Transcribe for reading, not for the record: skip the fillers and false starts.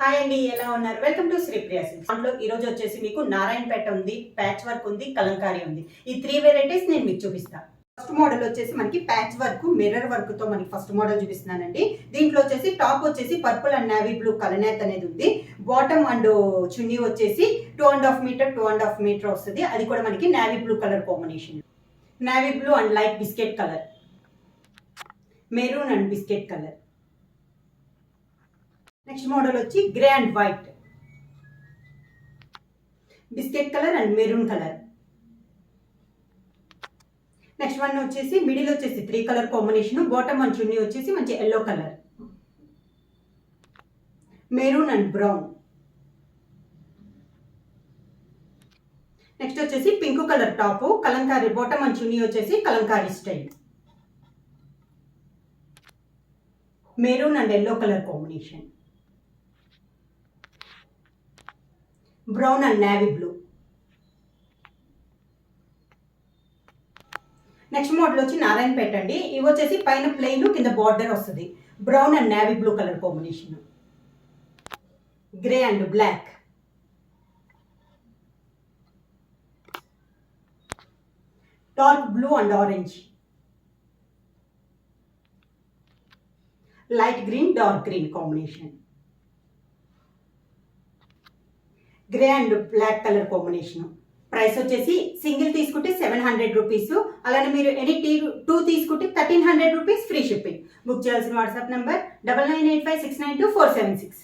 Hi అండి, ఎలా ఉన్నారు? Welcome to Sripriya silks. అందులో ఈ రోజు వచ్చేసి మీకు నారాయణపేట ఉంది, ప్యాచ్ వర్క్ ఉంది, కలంకారీ ఉంది. ఈ 3 వెరైటీస్ నేను మీకు చూపిస్తాను. ఫస్ట్ మోడల్ వచ్చేసి మనకి ప్యాచ్ వర్క్, మిర్రర్ వర్క్ తో మనకి ఫస్ట్ మోడల్ చూపిస్తున్నానండి. దీంట్లో వచ్చేసి టాప్ వచ్చేసి పర్పుల్ అండ్ నేవీ బ్లూ కలనేత్ అనేది ఉంది. బాటమ్ అండ్ చున్నీ వచ్చేసి 2.5 మీటర్ 2.5 మీటర్ వస్తుంది. అది కూడా మనకి navy blue colour combination. Navy blue and light biscuit colour, maroon and biscuit colour. Next model వచ్చి grey and white, biscuit colour and maroon colour. Next one వచ్చేసి middle వచ్చేసి 3 colour combination, bottom and chunni వచ్చేసి మంచి yellow colour, maroon and brown. Next వచ్చేసి pink colour top, Kalamkari bottom and chunni వచ్చేసి Kalamkari style, maroon and yellow colour combination, brown and navy blue. Next model వచ్చి నారాయణపేట అండి. ఇవి వచ్చేసి పైన ప్లెయిన్, కింద బార్డర్ వస్తుంది. Brown and navy blue colour combination, grey and black, dark blue and orange, light green dark green combination, grey and black colour combination. Price వచ్చేసి single తీసుకుంటే 700 rupees, అలానే మీరు ఎనీ 2 తీసుకుంటే 1300 రూపీస్ ఫ్రీ షిప్పింగ్. బుక్ చేయాల్సిన WhatsApp number 9985692476.